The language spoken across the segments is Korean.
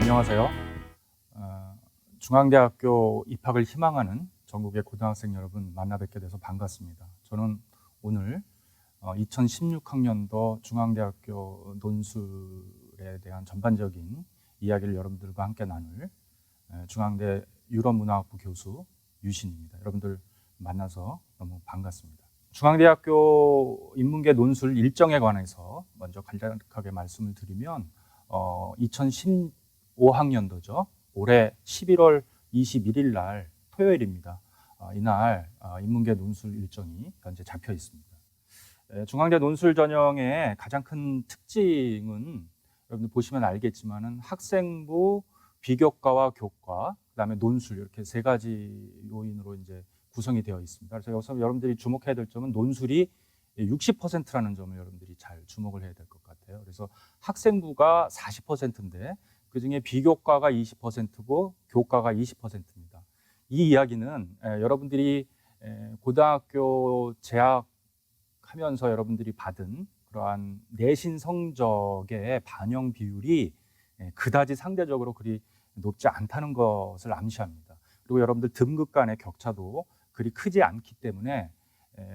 안녕하세요. 중앙대학교 입학을 희망하는 전국의 고등학생 여러분 만나 뵙게 돼서 반갑습니다. 저는 오늘 2016학년도 중앙대학교 논술에 대한 전반적인 이야기를 여러분들과 함께 나눌 중앙대 유럽문화학부 교수 유신입니다. 여러분들 만나서 너무 반갑습니다. 중앙대학교 인문계 논술 일정에 관해서 먼저 간략하게 말씀을 드리면 2015학년도죠. 올해 11월 21일 날 토요일입니다. 이날 인문계 논술 일정이 현재 잡혀 있습니다. 중앙대 논술 전형의 가장 큰 특징은 여러분들 보시면 알겠지만은 학생부, 비교과와 교과, 그다음에 논술 이렇게 세 가지 요인으로 이제 구성이 되어 있습니다. 그래서 여기서 여러분들이 주목해야 될 점은 논술이 60%라는 점을 여러분들이 잘 주목을 해야 될 것 같아요. 그래서 학생부가 40%인데 그중에 비교과가 20%고 교과가 20%입니다. 이 이야기는 여러분들이 고등학교 재학하면서 여러분들이 받은 그러한 내신 성적의 반영 비율이 그다지 상대적으로 그리 높지 않다는 것을 암시합니다. 그리고 여러분들 등급 간의 격차도 그리 크지 않기 때문에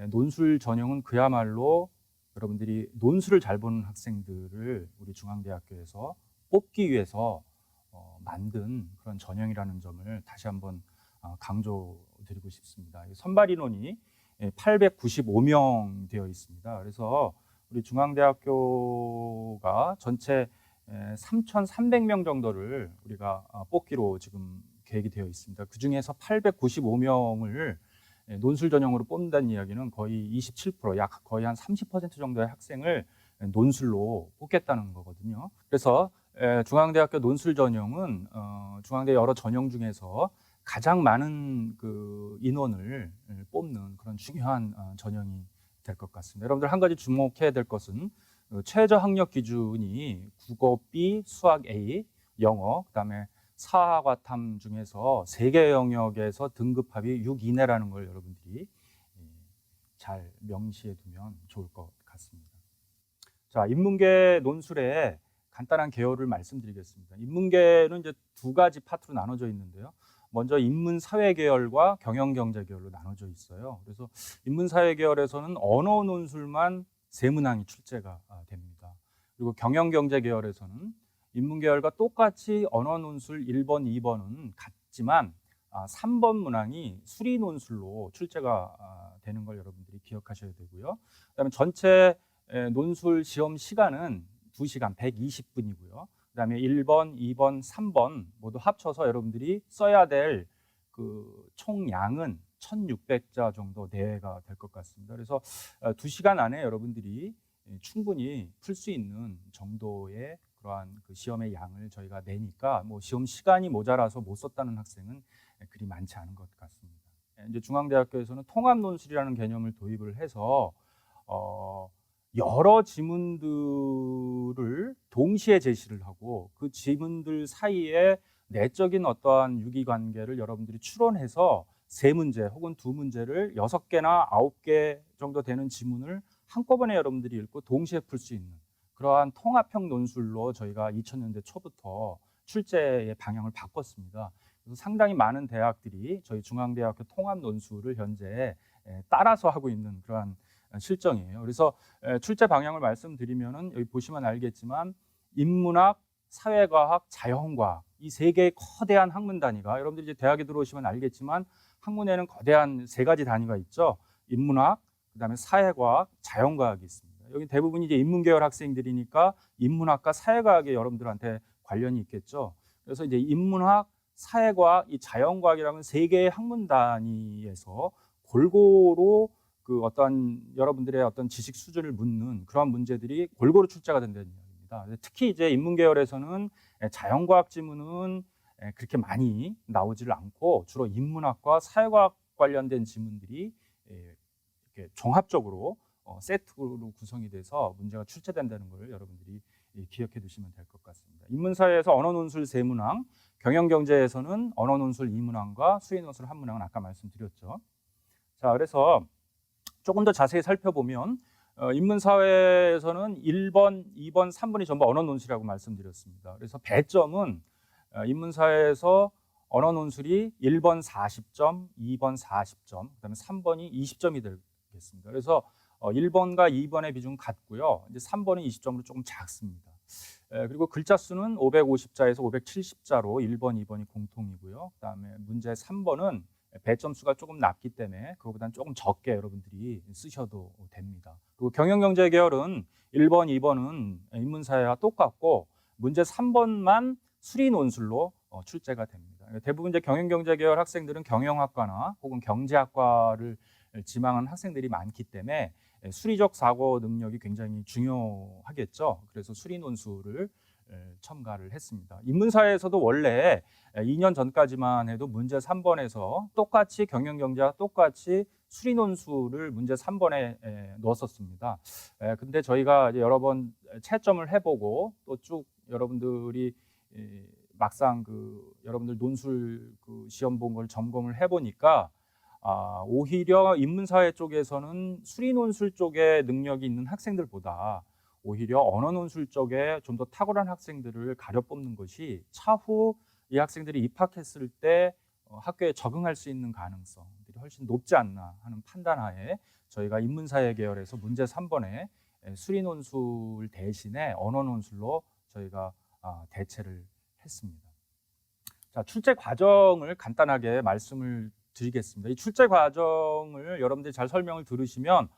논술 전형은 그야말로 여러분들이 논술을 잘 보는 학생들을 우리 중앙대학교에서 뽑기 위해서 만든 그런 전형이라는 점을 다시 한번 강조드리고 싶습니다. 선발 인원이 895명 되어 있습니다. 그래서 우리 중앙대학교가 전체 3,300명 정도를 우리가 뽑기로 지금 계획이 되어 있습니다. 그 중에서 895명을 논술 전형으로 뽑는다는 이야기는 거의 27%, 약 거의 한 30% 정도의 학생을 논술로 뽑겠다는 거거든요. 그래서 중앙대학교 논술 전형은 중앙대 여러 전형 중에서 가장 많은 그 인원을 뽑는 그런 중요한 전형이 될 것 같습니다. 여러분들 한 가지 주목해야 될 것은 최저 학력 기준이 국어 B, 수학 A, 영어, 그다음에 사학과 탐 중에서 세 개 영역에서 등급합이 6 이내라는 걸 여러분들이 잘 명시해 두면 좋을 것 같습니다. 자, 인문계 논술의 간단한 개요를 말씀드리겠습니다. 인문계는 이제 두 가지 파트로 나눠져 있는데요. 먼저 인문사회 계열과 경영경제 계열로 나눠져 있어요. 그래서 인문사회 계열에서는 언어 논술만 세 문항이 출제가 됩니다. 그리고 경영경제 계열에서는 인문계열과 똑같이 언어 논술 1번, 2번은 같지만 3번 문항이 수리 논술로 출제가 되는 걸 여러분들이 기억하셔야 되고요. 그다음에 전체 논술 시험 시간은 2시간 120분이고요. 그다음에 1번, 2번, 3번 모두 합쳐서 여러분들이 써야 될 그 총량은 1,600자 정도 내외가 될 것 같습니다. 그래서 2시간 안에 여러분들이 충분히 풀 수 있는 정도의 그러한 그 시험의 양을 저희가 내니까 뭐 시험 시간이 모자라서 못 썼다는 학생은 그리 많지 않은 것 같습니다. 이제 중앙대학교에서는 통합 논술이라는 개념을 도입을 해서 여러 지문들을 동시에 제시를 하고 그 지문들 사이에 내적인 어떠한 유기관계를 여러분들이 추론해서 세 문제 혹은 두 문제를 6개나 9개 정도 되는 지문을 한꺼번에 여러분들이 읽고 동시에 풀 수 있는 그러한 통합형 논술로 저희가 2000년대 초부터 출제의 방향을 바꿨습니다. 그래서 상당히 많은 대학들이 저희 중앙대학교 통합 논술을 현재 따라서 하고 있는 그러한 실정이에요. 그래서 출제 방향을 말씀드리면은 여기 보시면 알겠지만 인문학, 사회과학, 자연과학 이 세 개의 거대한 학문 단위가 여러분들이 이제 대학에 들어오시면 알겠지만 학문에는 거대한 세 가지 단위가 있죠. 인문학, 그다음에 사회과학, 자연과학이 있습니다. 여기 대부분 이제 인문계열 학생들이니까 인문학과 사회과학에 여러분들한테 관련이 있겠죠. 그래서 이제 인문학, 사회과학, 이 자연과학이라는 세 개의 학문 단위에서 골고루 그 어떤 여러분들의 어떤 지식 수준을 묻는 그런 문제들이 골고루 출제가 된다는 이야기입니다. 특히 이제 인문계열에서는 자연과학 지문은 그렇게 많이 나오지를 않고 주로 인문학과 사회과학 관련된 지문들이 이렇게 종합적으로 세트로 구성이 돼서 문제가 출제된다는 걸 여러분들이 기억해 두시면 될 것 같습니다. 인문사회에서 언어논술 3문항, 경영경제에서는 언어논술 2문항과 수의논술 1문항은 아까 말씀드렸죠. 자, 그래서 조금 더 자세히 살펴보면 인문사회에서는 1번, 2번, 3번이 전부 언어논술이라고 말씀드렸습니다. 그래서 배점은 인문사회에서 언어 논술이 1번 40점, 2번 40점, 그다음에 3번이 20점이 되겠습니다. 그래서 1번과 2번의 비중은 같고요. 이제 3번은 20점으로 조금 작습니다. 그리고 글자 수는 550자에서 570자로 1번, 2번이 공통이고요. 그다음에 문제 3번은 배점 수가 조금 낮기 때문에 그거보다는 조금 적게 여러분들이 쓰셔도 됩니다. 그리고 경영경제 계열은 1번, 2번은 인문사회와 똑같고 문제 3번만 수리 논술로 출제가 됩니다. 대부분 이제 경영경제 계열 학생들은 경영학과나 혹은 경제학과를 지망한 학생들이 많기 때문에 수리적 사고 능력이 굉장히 중요하겠죠. 그래서 수리 논술을 첨가를 했습니다. 인문사회에서도 원래 2년 전까지만 해도 문제 3번에서 똑같이 경영경제와 똑같이 수리 논술을 문제 3번에 넣었었습니다. 근데 저희가 이제 여러 번 채점을 해보고 또 쭉 여러분들이 막상 여러분들 논술 시험 본 걸 점검을 해보니까 오히려 인문사회 쪽에서는 수리 논술 쪽에 능력이 있는 학생들보다 오히려 언어 논술 쪽에 좀 더 탁월한 학생들을 가려 뽑는 것이 차후 이 학생들이 입학했을 때 학교에 적응할 수 있는 가능성들이 훨씬 높지 않나 하는 판단하에 저희가 인문사회 계열에서 문제 3번에 수리 논술 대신에 언어 논술로 저희가 대체를 했습니다. 자, 출제 과정을 간단하게 말씀을 드리겠습니다. 이 출제 과정을 여러분들이 잘 설명을 들으시면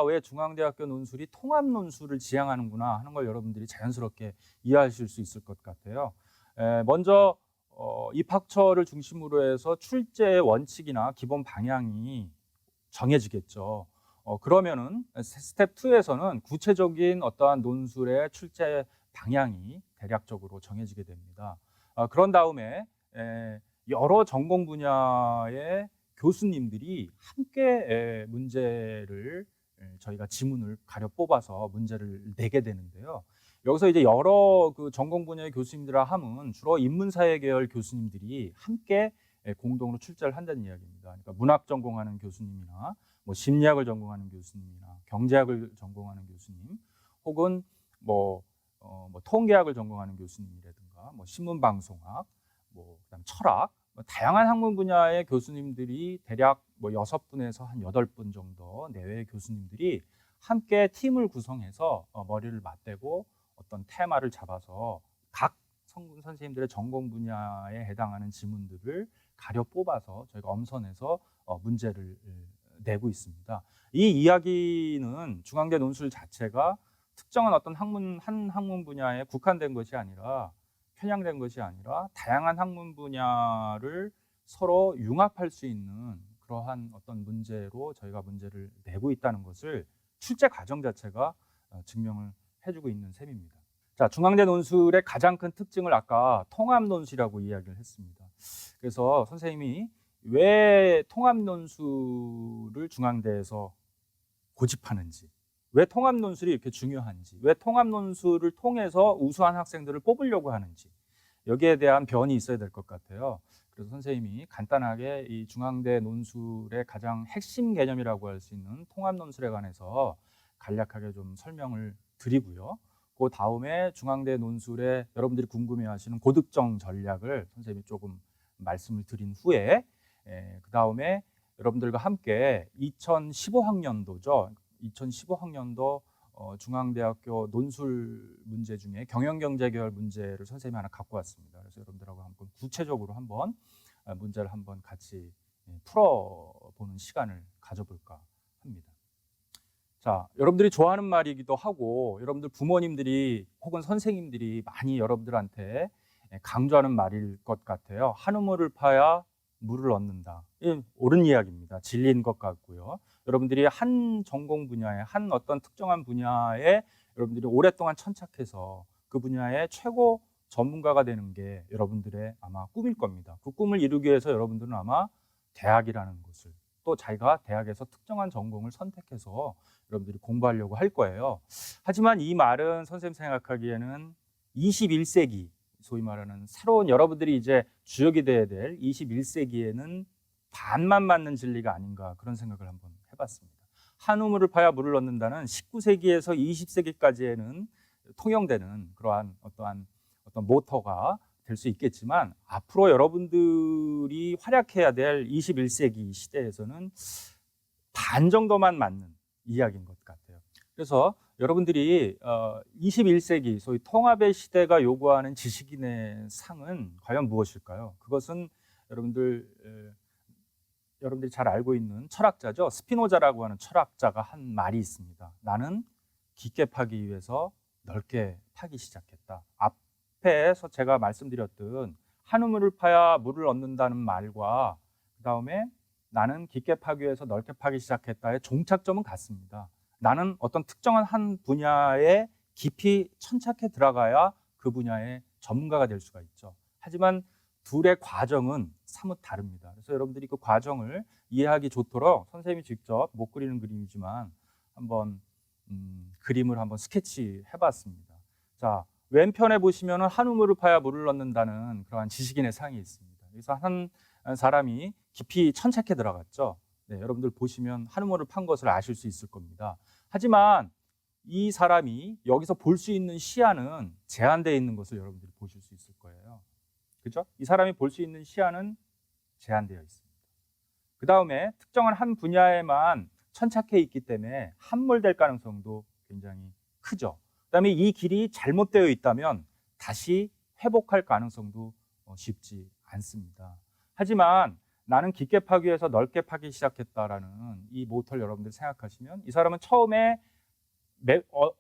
왜 중앙대학교 논술이 통합 논술을 지향하는구나 하는 걸 여러분들이 자연스럽게 이해하실 수 있을 것 같아요. 먼저 입학처를 중심으로 해서 출제의 원칙이나 기본 방향이 정해지겠죠. 그러면은 스텝 2에서는 구체적인 어떠한 논술의 출제 방향이 대략적으로 정해지게 됩니다. 그런 다음에 여러 전공 분야의 교수님들이 함께 문제를 저희가 지문을 가려 뽑아서 문제를 내게 되는데요. 여기서 이제 여러 전공 분야의 교수님들과 함은 주로 인문사회 계열 교수님들이 함께 공동으로 출제를 한다는 이야기입니다. 그러니까 문학 전공하는 교수님이나 뭐 심리학을 전공하는 교수님이나 경제학을 전공하는 교수님, 혹은 뭐 통계학을 전공하는 교수님이라든가 뭐 신문방송학, 그다음 철학, 다양한 학문 분야의 교수님들이 대략 6분에서 한 8분 정도 내외의 교수님들이 함께 팀을 구성해서 머리를 맞대고 어떤 테마를 잡아서 각 선생님들의 전공 분야에 해당하는 지문들을 가려 뽑아서 저희가 엄선해서 문제를 내고 있습니다. 이 이야기는 중앙대 논술 자체가 특정한 어떤 한 학문 분야에 국한된 것이 아니라 편향된 것이 아니라 다양한 학문 분야를 서로 융합할 수 있는 그러한 어떤 문제로 저희가 문제를 내고 있다는 것을 출제 과정 자체가 증명을 해주고 있는 셈입니다. 자, 중앙대 논술의 가장 큰 특징을 아까 통합 논술이라고 이야기를 했습니다. 그래서 선생님이 왜 통합 논술을 중앙대에서 고집하는지, 왜 통합 논술이 이렇게 중요한지, 왜 통합 논술을 통해서 우수한 학생들을 뽑으려고 하는지, 여기에 대한 변이 있어야 될 것 같아요. 그래서 선생님이 간단하게 이 중앙대 논술의 가장 핵심 개념이라고 할 수 있는 통합 논술에 관해서 간략하게 좀 설명을 드리고요. 그 다음에 중앙대 논술에 여러분들이 궁금해하시는 고득점 전략을 선생님이 조금 말씀을 드린 후에 그 다음에 여러분들과 함께 2015학년도죠. 2015학년도 중앙대학교 논술 문제 중에 경영경제 계열 문제를 선생님이 하나 갖고 왔습니다. 그래서 여러분들하고 한번 구체적으로 한번 문제를 한번 같이 풀어보는 시간을 가져볼까 합니다. 자, 여러분들이 좋아하는 말이기도 하고 여러분들 부모님들이 혹은 선생님들이 많이 여러분들한테 강조하는 말일 것 같아요. 한 우물을 파야 물을 얻는다. 옳은 이야기입니다. 진리인 것 같고요. 여러분들이 한 전공 분야에, 한 어떤 특정한 분야에 여러분들이 오랫동안 천착해서 그 분야의 최고 전문가가 되는 게 여러분들의 아마 꿈일 겁니다. 그 꿈을 이루기 위해서 여러분들은 아마 대학이라는 곳을, 또 자기가 대학에서 특정한 전공을 선택해서 여러분들이 공부하려고 할 거예요. 하지만 이 말은 선생님 생각하기에는 21세기, 소위 말하는 새로운 여러분들이 이제 주역이 돼야 될 21세기에는 반만 맞는 진리가 아닌가, 그런 생각을 한번 해봤습니다. 한 우물을 파야 물을 얻는다는 19세기에서 20세기까지에는 통용되는 그러한 어떤 모토가 될 수 있겠지만 앞으로 여러분들이 활약해야 될 21세기 시대에서는 반 정도만 맞는 이야기인 것 같아요. 그래서 여러분들이 21세기 소위 통합의 시대가 요구하는 지식인의 상은 과연 무엇일까요? 그것은 여러분들이 잘 알고 있는 철학자죠. 스피노자라고 하는 철학자가 한 말이 있습니다. 나는 깊게 파기 위해서 넓게 파기 시작했다. 앞에서 제가 말씀드렸던 한 우물을 파야 물을 얻는다는 말과 그 다음에 나는 깊게 파기 위해서 넓게 파기 시작했다의 종착점은 같습니다. 나는 어떤 특정한 한 분야에 깊이 천착해 들어가야 그 분야의 전문가가 될 수가 있죠. 하지만 둘의 과정은 사뭇 다릅니다. 그래서 여러분들이 그 과정을 이해하기 좋도록 선생님이 직접 못 그리는 그림이지만 한번 그림을 한번 스케치해 봤습니다. 자, 왼편에 보시면은 한 우물을 파야 물을 얻는다는 그러한 지식인의 상이 있습니다. 그래서 한 사람이 깊이 천착해 들어갔죠. 네, 여러분들 보시면 한 우물을 판 것을 아실 수 있을 겁니다. 하지만 이 사람이 여기서 볼 수 있는 시야는 제한되어 있는 것을 여러분들이 보실 수 있을 거예요. 그죠? 이 사람이 볼 수 있는 시야는 제한되어 있습니다. 그 다음에 특정한 한 분야에만 천착해 있기 때문에 함몰될 가능성도 굉장히 크죠. 그 다음에 이 길이 잘못되어 있다면 다시 회복할 가능성도 쉽지 않습니다. 하지만 나는 깊게 파기 위해서 넓게 파기 시작했다라는 이 모토를 여러분들이 생각하시면 이 사람은 처음에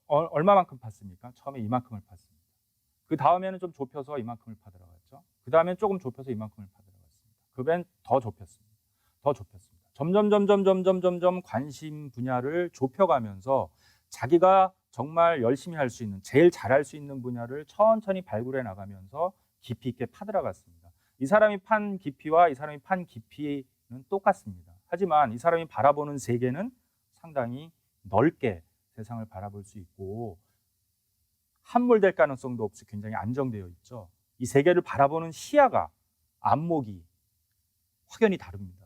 얼마만큼 팠습니까? 처음에 이만큼을 팠습니다. 그 다음에는 좀 좁혀서 이만큼을 파들어갔죠. 그 다음에는 조금 좁혀서 이만큼을 파들어갔습니다. 그 배는 더 좁혔습니다. 더 좁혔습니다. 점점 관심 분야를 좁혀가면서 자기가 정말 열심히 할 수 있는, 제일 잘할 수 있는 분야를 천천히 발굴해 나가면서 깊이 있게 파들어갔습니다. 이 사람이 판 깊이와 이 사람이 판 깊이는 똑같습니다. 하지만 이 사람이 바라보는 세계는 상당히 넓게 세상을 바라볼 수 있고 함몰될 가능성도 없이 굉장히 안정되어 있죠. 이 세계를 바라보는 시야가, 안목이 확연히 다릅니다.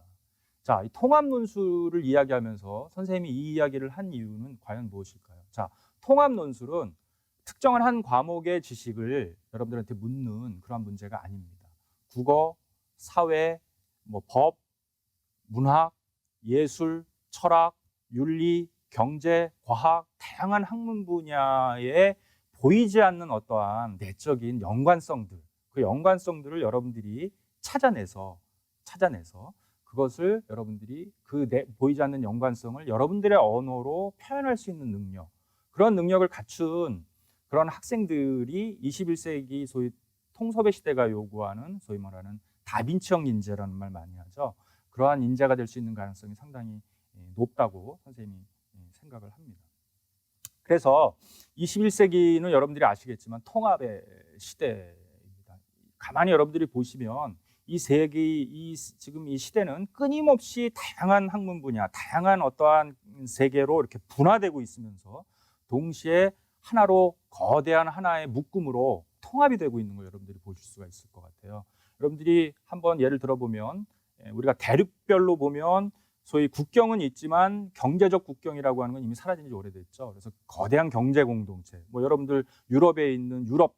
자, 이 통합 논술을 이야기하면서 선생님이 이 이야기를 한 이유는 과연 무엇일까요? 자, 통합 논술은 특정한 한 과목의 지식을 여러분들한테 묻는 그런 문제가 아닙니다. 국어, 사회, 법, 문학, 예술, 철학, 윤리, 경제, 과학, 다양한 학문 분야에 보이지 않는 어떠한 내적인 연관성들, 그 연관성들을 여러분들이 찾아내서 그것을 여러분들이 보이지 않는 연관성을 여러분들의 언어로 표현할 수 있는 능력, 그런 능력을 갖춘 그런 학생들이 21세기 소위 통섭의 시대가 요구하는 소위 말하는 다빈치형 인재라는 말 많이 하죠. 그러한 인재가 될 수 있는 가능성이 상당히 높다고 선생님이 생각을 합니다. 그래서 21세기는 여러분들이 아시겠지만 통합의 시대입니다. 가만히 여러분들이 보시면 지금 이 시대는 끊임없이 다양한 학문 분야, 다양한 어떠한 세계로 이렇게 분화되고 있으면서 동시에 하나로 거대한 하나의 묶음으로 통합이 되고 있는 걸 여러분들이 보실 수가 있을 것 같아요. 여러분들이 한번 예를 들어보면 우리가 대륙별로 보면 소위 국경은 있지만 경제적 국경이라고 하는 건 이미 사라진 지 오래됐죠. 그래서 거대한 경제 공동체, 여러분들 유럽에 있는 유럽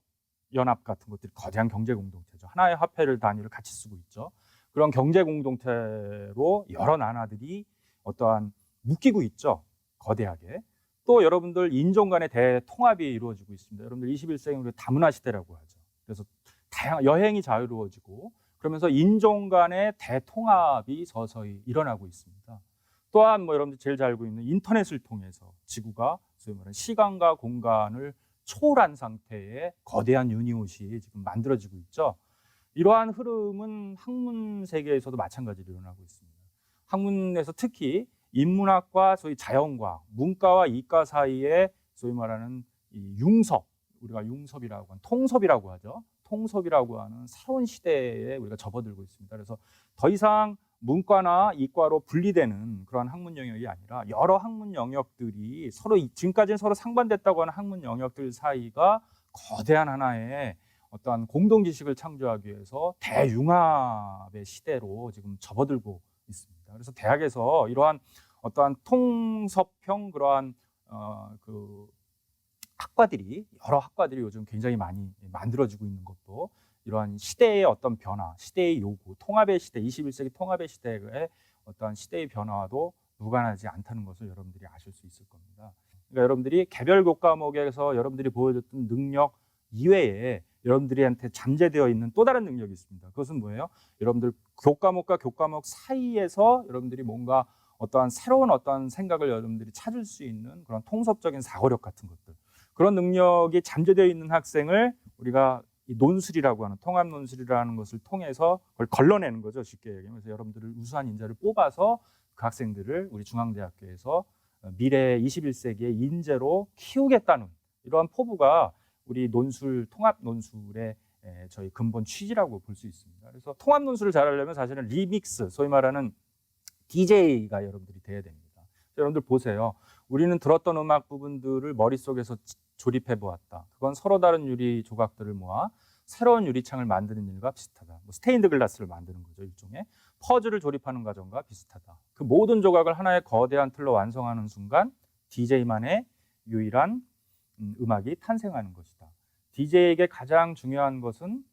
연합 같은 것들이 거대한 경제 공동체죠. 하나의 화폐를 단위를 같이 쓰고 있죠. 그런 경제 공동체로 여러 나라들이 어떠한 묶이고 있죠. 거대하게. 또 여러분들 인종 간의 대통합이 이루어지고 있습니다. 여러분들 21세기는 다문화 시대라고 하죠. 그래서 다양한 여행이 자유로워지고 그러면서 인종 간의 대통합이 서서히 일어나고 있습니다. 또한 여러분들 제일 잘 알고 있는 인터넷을 통해서 지구가 소위 말하는 시간과 공간을 초월한 상태의 거대한 유니온이 지금 만들어지고 있죠. 이러한 흐름은 학문 세계에서도 마찬가지로 일어나고 있습니다. 학문에서 특히 인문학과 소위 자연과학, 문과와 이과 사이에 소위 말하는 이 융섭, 우리가 융섭이라고 하는 통섭이라고 하죠. 통섭이라고 하는 새로운 시대에 우리가 접어들고 있습니다. 그래서 더 이상 문과나 이과로 분리되는 그러한 학문 영역이 아니라 여러 학문 영역들이 지금까지는 서로 상반됐다고 하는 학문 영역들 사이가 거대한 하나의 어떠한 공동 지식을 창조하기 위해서 대융합의 시대로 지금 접어들고 있습니다. 그래서 대학에서 이러한 어떠한 통섭형 그러한 여러 학과들이 요즘 굉장히 많이 만들어지고 있는 것도 이러한 시대의 어떤 변화, 시대의 요구, 통합의 시대, 21세기 통합의 시대의 어떠한 시대의 변화와도 무관하지 않다는 것을 여러분들이 아실 수 있을 겁니다. 그러니까 여러분들이 개별 교과목에서 여러분들이 보여줬던 능력 이외에 여러분들한테 잠재되어 있는 또 다른 능력이 있습니다. 그것은 뭐예요? 여러분들 교과목과 교과목 사이에서 여러분들이 뭔가 어떠한 새로운 어떠한 생각을 여러분들이 찾을 수 있는 그런 통섭적인 사고력 같은 것들, 그런 능력이 잠재되어 있는 학생을 우리가 이 논술이라고 하는 통합 논술이라는 것을 통해서 그걸 걸러내는 거죠. 쉽게 얘기하면. 그래서 여러분들을 우수한 인재를 뽑아서 그 학생들을 우리 중앙대학교에서 미래 21세기의 인재로 키우겠다는 이러한 포부가 우리 논술, 통합 논술의 저희 근본 취지라고 볼 수 있습니다. 그래서 통합 논술을 잘하려면 사실은 리믹스, 소위 말하는 DJ가 여러분들이 돼야 됩니다. 여러분들 보세요. 우리는 들었던 음악 부분들을 머릿속에서 조립해 보았다. 그건 서로 다른 유리 조각들을 모아 새로운 유리창을 만드는 일과 비슷하다. 뭐 스테인드 글라스를 만드는 거죠. 일종의 퍼즐을 조립하는 과정과 비슷하다. 그 모든 조각을 하나의 거대한 틀로 완성하는 순간 DJ만의 유일한 음악이 탄생하는 것이다. DJ에게 가장 중요한 것은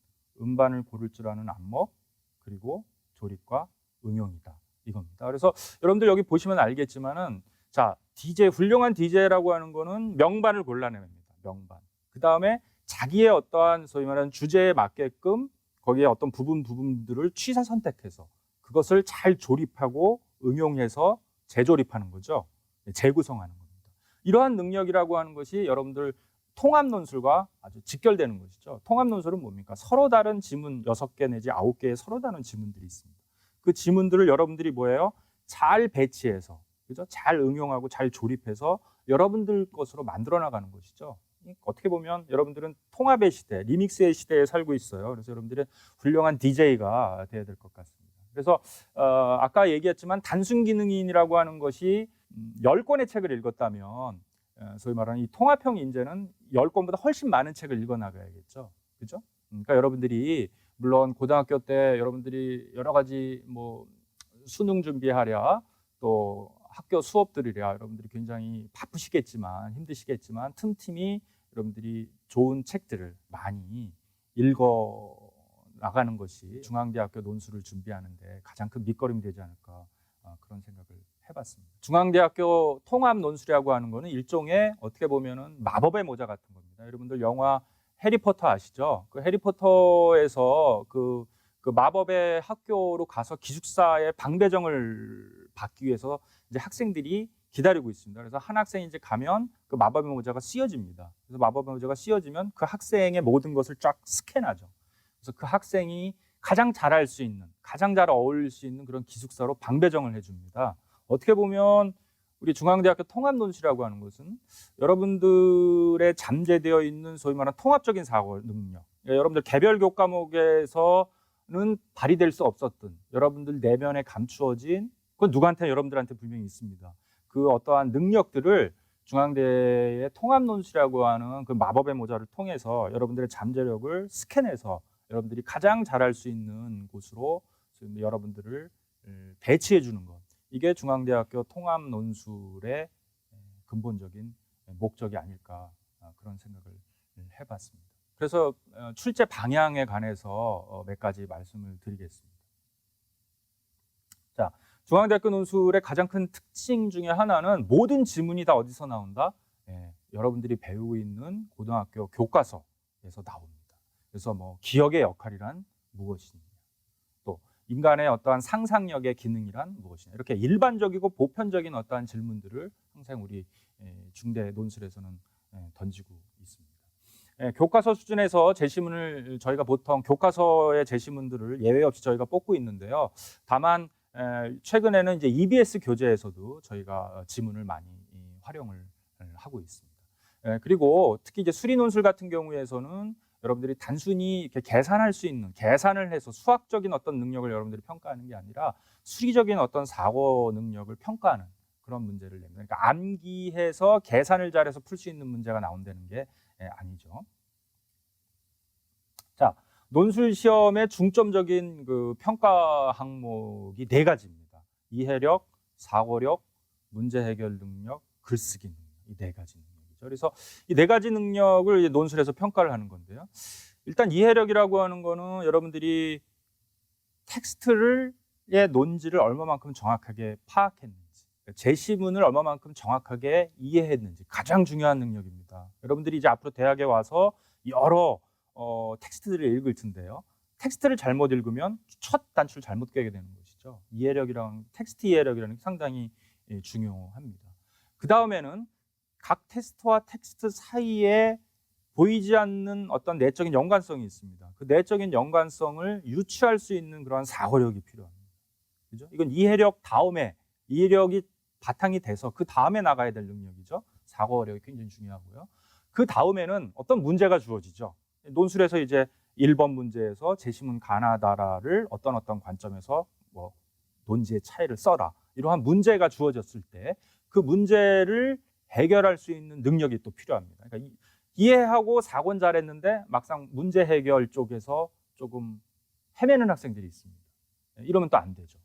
음반을 고를 줄 아는 안목, 그리고 조립과 응용이다. 이겁니다. 그래서 여러분들 여기 보시면 알겠지만은, 자, DJ, 훌륭한 DJ라고 하는 거는 명반을 골라냅니다. 명반. 그 다음에 자기의 어떠한 소위 말하는 주제에 맞게끔 거기에 어떤 부분들을 취사 선택해서 그것을 잘 조립하고 응용해서 재조립하는 거죠. 재구성하는 겁니다. 이러한 능력이라고 하는 것이 여러분들 통합 논술과 아주 직결되는 것이죠. 통합 논술은 뭡니까? 서로 다른 지문 6개 내지 9개의 서로 다른 지문들이 있습니다. 그 지문들을 여러분들이 뭐예요? 잘 배치해서, 그죠? 잘 응용하고 잘 조립해서 여러분들 것으로 만들어 나가는 것이죠. 어떻게 보면 여러분들은 통합의 시대, 리믹스의 시대에 살고 있어요. 그래서 여러분들은 훌륭한 DJ가 돼야 될 것 같습니다. 그래서 아까 얘기했지만 단순 기능인이라고 하는 것이 10권의 책을 읽었다면 소위 말하는 이 통합형 인재는 10권보다 훨씬 많은 책을 읽어 나가야겠죠. 그죠? 그러니까 여러분들이 물론 고등학교 때 여러분들이 여러 가지 뭐 수능 준비하랴 또 학교 수업들이랴 여러분들이 굉장히 바쁘시겠지만 힘드시겠지만 틈틈이 여러분들이 좋은 책들을 많이 읽어 나가는 것이 중앙대학교 논술을 준비하는데 가장 큰 밑거름이 되지 않을까 그런 생각을 해봤습니다. 중앙대학교 통합 논술이라고 하는 거는 일종의 어떻게 보면은 마법의 모자 같은 겁니다. 여러분들 영화 해리포터 아시죠? 그 해리포터에서 그 마법의 학교로 가서 기숙사의 방배정을 받기 위해서 이제 학생들이 기다리고 있습니다. 그래서 한 학생이 이제 가면 그 마법의 모자가 씌워집니다. 그래서 마법의 모자가 씌워지면 그 학생의 모든 것을 쫙 스캔하죠. 그래서 그 학생이 가장 잘할 수 있는, 가장 잘 어울릴 수 있는 그런 기숙사로 방배정을 해줍니다. 어떻게 보면 우리 중앙대학교 통합논술이라고 하는 것은 여러분들의 잠재되어 있는 소위 말하는 통합적인 사고 능력, 여러분들 개별 교과목에서는 발휘될 수 없었던 여러분들 내면에 감추어진, 그건 누구한테 여러분들한테 분명히 있습니다. 그 어떠한 능력들을 중앙대의 통합논술이라고 하는 그 마법의 모자를 통해서 여러분들의 잠재력을 스캔해서 여러분들이 가장 잘할 수 있는 곳으로 여러분들을 배치해 주는 것. 이게 중앙대학교 통합논술의 근본적인 목적이 아닐까 그런 생각을 해봤습니다. 그래서 출제 방향에 관해서 몇 가지 말씀을 드리겠습니다. 자, 중앙대학교 논술의 가장 큰 특징 중에 하나는 모든 지문이 다 어디서 나온다? 여러분들이 배우고 있는 고등학교 교과서에서 나옵니다. 그래서 뭐 기억의 역할이란 무엇이냐, 또 인간의 어떠한 상상력의 기능이란 무엇이냐, 이렇게 일반적이고 보편적인 어떠한 질문들을 항상 우리 중대 논술에서는 던지고 있습니다. 교과서 수준에서 제시문을 저희가 보통 교과서의 제시문들을 예외 없이 저희가 뽑고 있는데요. 다만 최근에는 이제 EBS 교재에서도 저희가 지문을 많이 활용을 하고 있습니다. 그리고 특히 이제 수리 논술 같은 경우에서는 여러분들이 단순히 이렇게 계산할 수 있는, 계산을 해서 수학적인 어떤 능력을 여러분들이 평가하는 게 아니라 수리적인 어떤 사고 능력을 평가하는 그런 문제를 냅니다. 그러니까 암기해서 계산을 잘해서 풀 수 있는 문제가 나온다는 게 아니죠. 자, 논술 시험의 중점적인 그 평가 항목이 4가지입니다. 이해력, 사고력, 문제 해결 능력, 글쓰기 능력, 이 4가지 능력이죠. 그래서 이 4가지 능력을 논술에서 평가를 하는 건데요. 일단 이해력이라고 하는 거는 여러분들이 텍스트의 논지를 얼마만큼 정확하게 파악했는지, 제시문을 얼마만큼 정확하게 이해했는지 가장 중요한 능력입니다. 여러분들이 이제 앞으로 대학에 와서 여러 텍스트들을 읽을 텐데요. 텍스트를 잘못 읽으면 첫 단추를 잘못 꿰게 되는 것이죠. 이해력이랑 텍스트 이해력이라는 게 상당히 중요합니다. 그 다음에는 각 텍스트와 텍스트 사이에 보이지 않는 어떤 내적인 연관성이 있습니다. 그 내적인 연관성을 유추할 수 있는 그러한 사고력이 필요합니다. 그죠? 이건 이해력 다음에, 이해력이 바탕이 돼서 그 다음에 나가야 될 능력이죠. 사고력이 굉장히 중요하고요. 그 다음에는 어떤 문제가 주어지죠. 논술에서 이제 1번 문제에서 제시문 가나다라를 어떤 관점에서 뭐 논지의 차이를 써라. 이러한 문제가 주어졌을 때 그 문제를 해결할 수 있는 능력이 또 필요합니다. 그러니까 이해하고 사고는 잘했는데 막상 문제 해결 쪽에서 조금 헤매는 학생들이 있습니다. 이러면 또 안 되죠.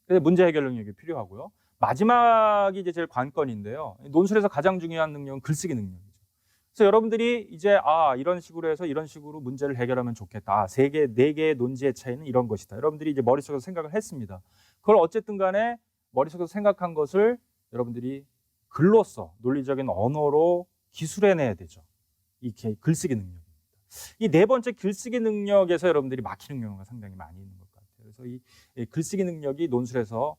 그래서 문제 해결 능력이 필요하고요. 마지막이 이제 제일 관건인데요. 논술에서 가장 중요한 능력은 글쓰기 능력이죠. 그래서 여러분들이 이제 이런 식으로 해서 이런 식으로 문제를 해결하면 좋겠다. 3개, 4개의 논지의 차이는 이런 것이다. 여러분들이 이제 머릿속에서 생각을 했습니다. 그걸 어쨌든 간에 머릿속에서 생각한 것을 여러분들이 글로써 논리적인 언어로 기술해내야 되죠. 이 글쓰기 능력입니다. 이 4번째 글쓰기 능력에서 여러분들이 막히는 경우가 상당히 많이 있는 것 같아요. 그래서 이 글쓰기 능력이 논술에서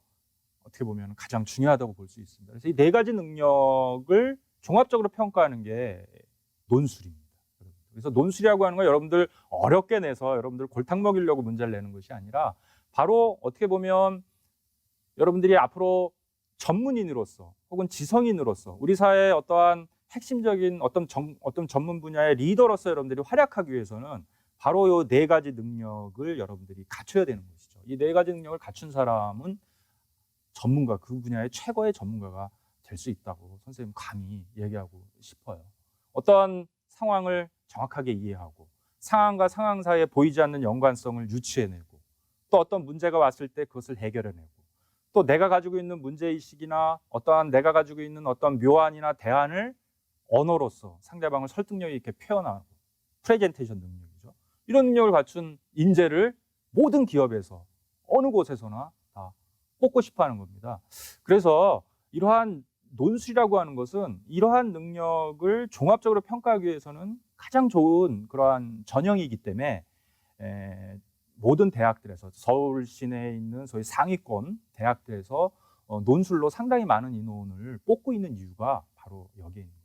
어떻게 보면 가장 중요하다고 볼 수 있습니다. 그래서 이 4가지 능력을 종합적으로 평가하는 게 논술입니다. 그래서 논술이라고 하는 건 여러분들 어렵게 내서 여러분들 골탕 먹이려고 문제를 내는 것이 아니라 바로 어떻게 보면 여러분들이 앞으로 전문인으로서 혹은 지성인으로서 우리 사회의 어떠한 핵심적인 어떤 전문 분야의 리더로서 여러분들이 활약하기 위해서는 바로 이 4가지 능력을 여러분들이 갖춰야 되는 것이죠. 이 4가지 능력을 갖춘 사람은 전문가, 그 분야의 최고의 전문가가 될 수 있다고 선생님 감히 얘기하고 싶어요. 어떠한 상황을 정확하게 이해하고 상황과 상황 사이에 보이지 않는 연관성을 유추해내고 또 어떤 문제가 왔을 때 그것을 해결해내고 또 내가 가지고 있는 문제의식이나 어떠한 내가 가지고 있는 어떤 묘안이나 대안을 언어로서 상대방을 설득력 있게 표현하고 프레젠테이션 능력이죠. 이런 능력을 갖춘 인재를 모든 기업에서 어느 곳에서나 다 뽑고 싶어 하는 겁니다. 그래서 이러한 논술이라고 하는 것은 이러한 능력을 종합적으로 평가하기 위해서는 가장 좋은 그러한 전형이기 때문에 모든 대학들에서 서울 시내에 있는 소위 상위권 대학들에서 논술로 상당히 많은 인원을 뽑고 있는 이유가 바로 여기에 있는 거죠.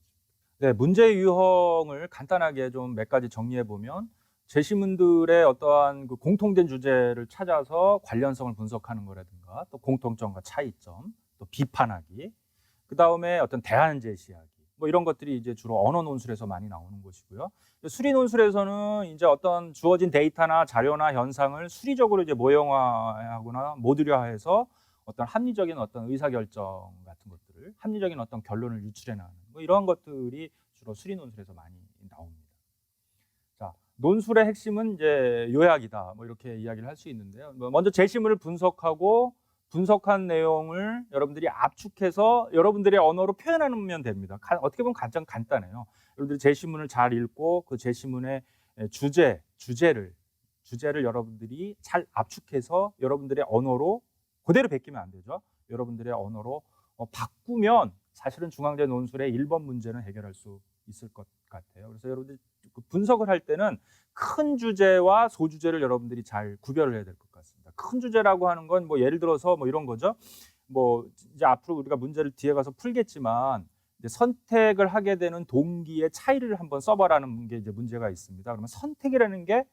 네, 문제 유형을 간단하게 좀 몇 가지 정리해 보면 제시문들의 어떠한 그 공통된 주제를 찾아서 관련성을 분석하는 거라든가 또 공통점과 차이점, 또 비판하기, 그 다음에 어떤 대안 제시하기, 뭐 이런 것들이 이제 주로 언어 논술에서 많이 나오는 것이고요. 수리 논술에서는 이제 어떤 주어진 데이터나 자료나 현상을 수리적으로 이제 모형화하거나 모듈화해서 어떤 합리적인 어떤 의사결정 같은 것들을 합리적인 어떤 결론을 유출해 나가는 뭐 이런 것들이 주로 수리 논술에서 많이 나옵니다. 자, 논술의 핵심은 이제 요약이다. 뭐 이렇게 이야기를 할 수 있는데요. 먼저 제시문을 분석하고 분석한 내용을 여러분들이 압축해서 여러분들의 언어로 표현하면 됩니다. 어떻게 보면 가장 간단해요. 여러분들이 제시문을 잘 읽고 그 제시문의 주제를 여러분들이 잘 압축해서 여러분들의 언어로 그대로 베끼면 안 되죠. 여러분들의 언어로 바꾸면 사실은 중앙대 논술의 1번 문제는 해결할 수 있을 것 같아요. 그래서 여러분들이 분석을 할 때는 큰 주제와 소주제를 여러분들이 잘 구별을 해야 될 것 같습니다. 큰 주제라고 하는 건 뭐 예를 들어서 뭐 이런 거죠. 뭐 이제 앞으로 우리가 문제를 뒤에 가서 풀겠지만 이제 선택을 하게 되는 동기의 차이를 한번 써봐라는 게 이제 문제가 있습니다. 그러면 선택이라는 게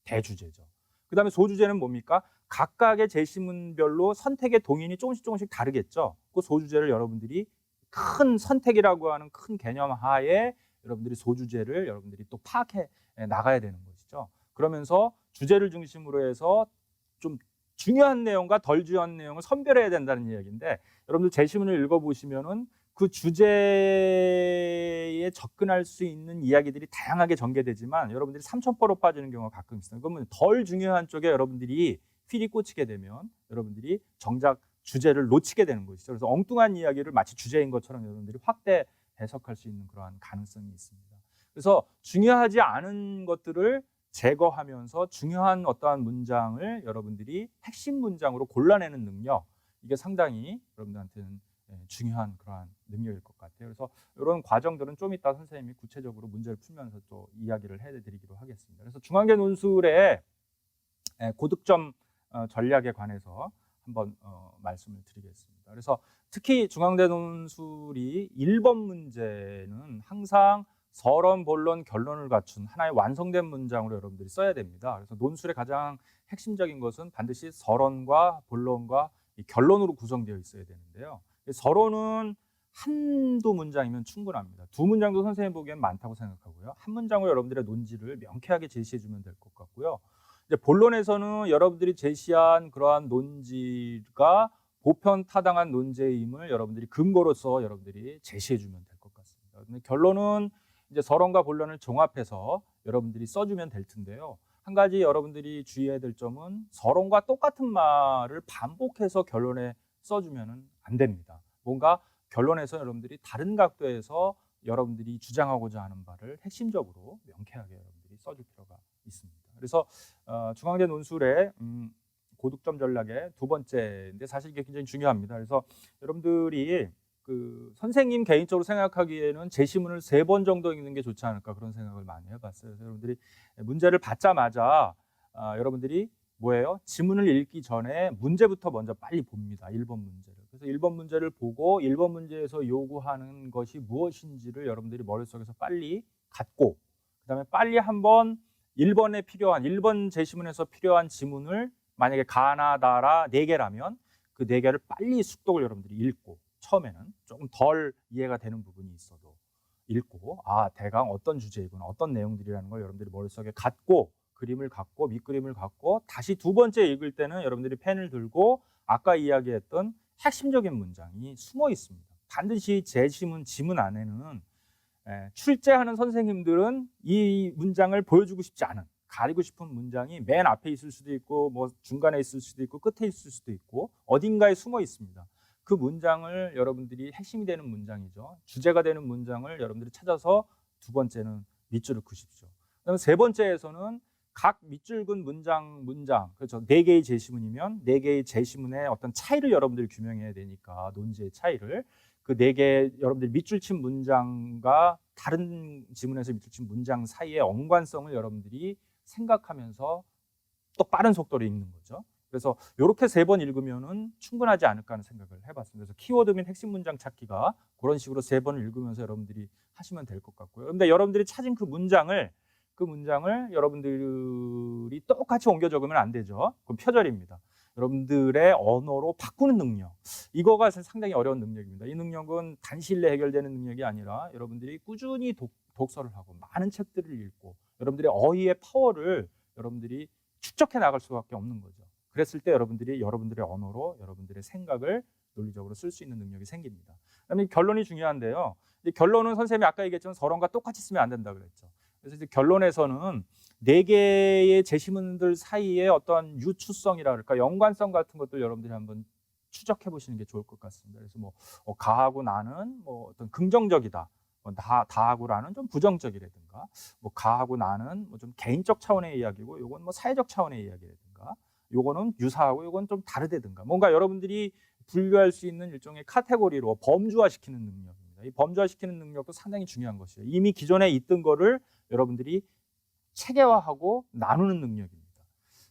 대주제죠. 그다음에 소주제는 뭡니까? 각각의 제시문별로 선택의 동인이 조금씩 다르겠죠. 그 소주제를 여러분들이 큰 선택이라고 하는 큰 개념 하에 여러분들이 소주제를 여러분들이 또 파악해 나가야 되는 것이죠. 그러면서 주제를 중심으로 해서 좀 중요한 내용과 덜 중요한 내용을 선별해야 된다는 이야기인데 여러분들 제시문을 읽어보시면은 그 주제에 접근할 수 있는 이야기들이 다양하게 전개되지만 여러분들이 삼천포로 빠지는 경우가 가끔 있어요. 그러면 덜 중요한 쪽에 여러분들이 필이 꽂히게 되면 여러분들이 정작 주제를 놓치게 되는 것이죠. 그래서 엉뚱한 이야기를 마치 주제인 것처럼 여러분들이 확대 해석할 수 있는 그러한 가능성이 있습니다. 그래서 중요하지 않은 것들을 제거하면서 중요한 어떠한 문장을 여러분들이 핵심 문장으로 골라내는 능력, 이게 상당히 여러분들한테는 중요한 그러한 능력일 것 같아요. 그래서 이런 과정들은 좀 이따 선생님이 구체적으로 문제를 풀면서 또 이야기를 해드리기로 하겠습니다. 그래서 중앙계 논술의 고득점 전략에 관해서 한번 말씀을 드리겠습니다. 그래서 특히 중앙대 논술이 1번 문제는 항상 서론, 본론, 결론을 갖춘 하나의 완성된 문장으로 여러분들이 써야 됩니다. 그래서 논술의 가장 핵심적인 것은 반드시 서론과 본론과 이 결론으로 구성되어 있어야 되는데요. 서론은 한두 문장이면 충분합니다. 두 문장도 선생님 보기엔 많다고 생각하고요. 한 문장으로 여러분들의 논지를 명쾌하게 제시해 주면 될 것 같고요. 이제 본론에서는 여러분들이 제시한 그러한 논지가 보편 타당한 논제임을 여러분들이 근거로서 여러분들이 제시해 주면 될 것 같습니다. 근데 결론은 이제 서론과 본론을 종합해서 여러분들이 써주면 될 텐데요. 한 가지 여러분들이 주의해야 될 점은 서론과 똑같은 말을 반복해서 결론에 써주면 안 됩니다. 뭔가 결론에서 여러분들이 다른 각도에서 여러분들이 주장하고자 하는 바를 핵심적으로 명쾌하게 여러분들이 써줄 필요가 있습니다. 그래서 중앙대 논술의 고득점 전략의 두 번째인데 사실 이게 굉장히 중요합니다. 그래서 여러분들이 그 선생님 개인적으로 생각하기에는 제시문을 3번 정도 읽는 게 좋지 않을까 그런 생각을 많이 해봤어요. 그래서 여러분들이 문제를 받자마자 여러분들이 뭐예요? 지문을 읽기 전에 문제부터 먼저 빨리 봅니다. 1번 문제를. 그래서 1번 문제를 보고 1번 문제에서 요구하는 것이 무엇인지를 여러분들이 머릿속에서 빨리 갖고 그다음에 빨리 한번 1번에 필요한 1번 제시문에서 필요한 지문을 만약에 가나다라 4개라면 그 4개를 빨리 숙독을 여러분들이 읽고 처음에는 조금 덜 이해가 되는 부분이 있어도 읽고 대강 어떤 주제이구나 어떤 내용들이라는 걸 여러분들이 머릿속에 갖고 그림을 갖고 밑그림을 갖고 다시 두 번째 읽을 때는 여러분들이 펜을 들고 아까 이야기했던 핵심적인 문장이 숨어 있습니다. 반드시 제시문 지문 안에는 출제하는 선생님들은 이 문장을 보여주고 싶지 않은 가리고 싶은 문장이 맨 앞에 있을 수도 있고 뭐 중간에 있을 수도 있고 끝에 있을 수도 있고 어딘가에 숨어 있습니다. 그 문장을 여러분들이 핵심이 되는 문장이죠. 주제가 되는 문장을 여러분들이 찾아서 두 번째는 밑줄을 그십시오. 그다음에 세 번째에서는 각 밑줄 근 문장 그렇죠. 4개의 제시문이면 4개의 제시문의 어떤 차이를 여러분들이 규명해야 되니까 논지의 차이를 그 4개 여러분들이 밑줄 친 문장과 다른 지문에서 밑줄 친 문장 사이의 연관성을 여러분들이 생각하면서 또 빠른 속도로 읽는 거죠. 그래서 이렇게 3번 읽으면은 충분하지 않을까 하는 생각을 해봤습니다. 그래서 키워드 및 핵심 문장 찾기가 그런 식으로 3번을 읽으면서 여러분들이 하시면 될 것 같고요. 그런데 여러분들이 찾은 그 문장을 여러분들이 똑같이 옮겨 적으면 안 되죠. 그럼 표절입니다. 여러분들의 언어로 바꾸는 능력, 이거가 상당히 어려운 능력입니다. 이 능력은 단시일내 해결되는 능력이 아니라 여러분들이 꾸준히 독서를 하고 많은 책들을 읽고 여러분들의 어휘의 파워를 여러분들이 축적해 나갈 수밖에 없는 거죠. 그랬을 때 여러분들이 여러분들의 언어로 여러분들의 생각을 논리적으로 쓸 수 있는 능력이 생깁니다. 그다음에 결론이 중요한데요. 결론은 선생님이 아까 얘기했지만 서론과 똑같이 쓰면 안 된다 그랬죠. 그래서 이제 결론에서는 4개의 제시문들 사이에 어떤 유추성이라 그럴까 연관성 같은 것들 여러분들이 한번 추적해 보시는 게 좋을 것 같습니다. 그래서 뭐 가하고 나는 뭐 어떤 긍정적이다. 다하고 나는 좀 부정적이라든가 뭐 가하고 나는 뭐 좀 개인적 차원의 이야기고 요건 뭐 사회적 차원의 이야기라든가 요거는 유사하고 요건 좀 다르다든가 뭔가 여러분들이 분류할 수 있는 일종의 카테고리로 범주화시키는 능력입니다. 이 범주화시키는 능력도 상당히 중요한 것이에요. 이미 기존에 있던 거를 여러분들이 체계화하고 나누는 능력입니다.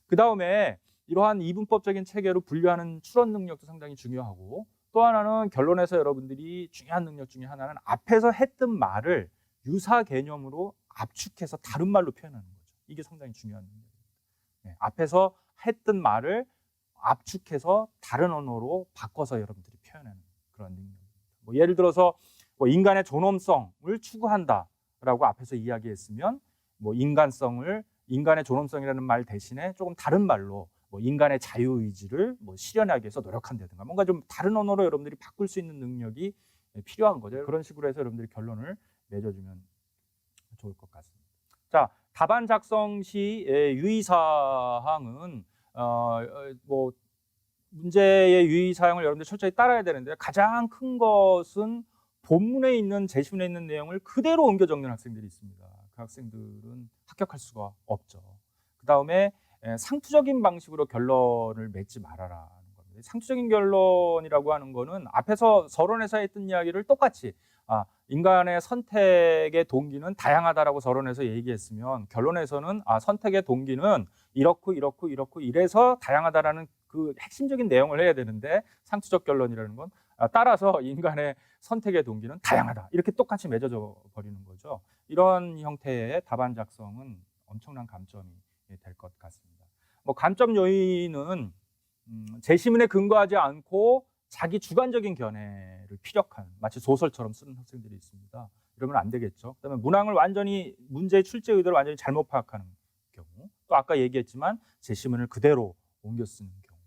그 다음에 이러한 이분법적인 체계로 분류하는 추론 능력도 상당히 중요하고 또 하나는 결론에서 여러분들이 중요한 능력 중에 하나는 앞에서 했던 말을 유사 개념으로 압축해서 다른 말로 표현하는 거죠. 이게 상당히 중요한 능력입니다. 앞에서 했던 말을 압축해서 다른 언어로 바꿔서 여러분들이 표현하는 그런 능력입니다. 뭐 예를 들어서 뭐 인간의 존엄성을 추구한다라고 앞에서 이야기했으면 뭐 인간의 존엄성이라는 말 대신에 조금 다른 말로 뭐 인간의 자유의지를 뭐 실현하기 위해서 노력한다든가 뭔가 좀 다른 언어로 여러분들이 바꿀 수 있는 능력이 필요한 거죠. 그런 식으로 해서 여러분들이 결론을 맺어주면 좋을 것 같습니다. 자, 답안 작성 시 유의사항은 뭐 문제의 유의사항을 여러분들 철저히 따라야 되는데 가장 큰 것은 본문에 있는 제시문에 있는 내용을 그대로 옮겨 적는 학생들이 있습니다. 그 학생들은 합격할 수가 없죠. 그 다음에 상투적인 방식으로 결론을 맺지 말아라는 겁니다. 상투적인 결론이라고 하는 거는 앞에서 서론에서 했던 이야기를 똑같이 인간의 선택의 동기는 다양하다라고 서론에서 얘기했으면 결론에서는 선택의 동기는 이렇고 이래서 다양하다라는 그 핵심적인 내용을 해야 되는데 상투적 결론이라는 건 따라서 인간의 선택의 동기는 다양하다 이렇게 똑같이 맺어져 버리는 거죠. 이런 형태의 답안 작성은 엄청난 감점이 될 것 같습니다. 뭐 감점 요인은 제시문에 근거하지 않고 자기 주관적인 견해를 피력한 마치 소설처럼 쓰는 학생들이 있습니다. 이러면 안 되겠죠. 그다음에 문항을 완전히 문제의 출제 의도를 완전히 잘못 파악하는 경우, 또 아까 얘기했지만 제시문을 그대로 옮겨 쓰는 경우,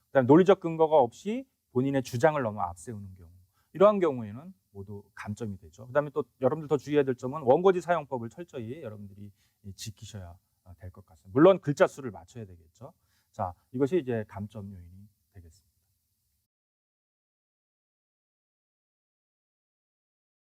그다음에 논리적 근거가 없이 본인의 주장을 너무 앞세우는 경우, 이러한 경우에는 모두 감점이 되죠. 그다음에 또 여러분들 더 주의해야 될 점은 원고지 사용법을 철저히 여러분들이 지키셔야 될 것 같습니다. 물론 글자 수를 맞춰야 되겠죠. 자, 이것이 이제 감점 요인이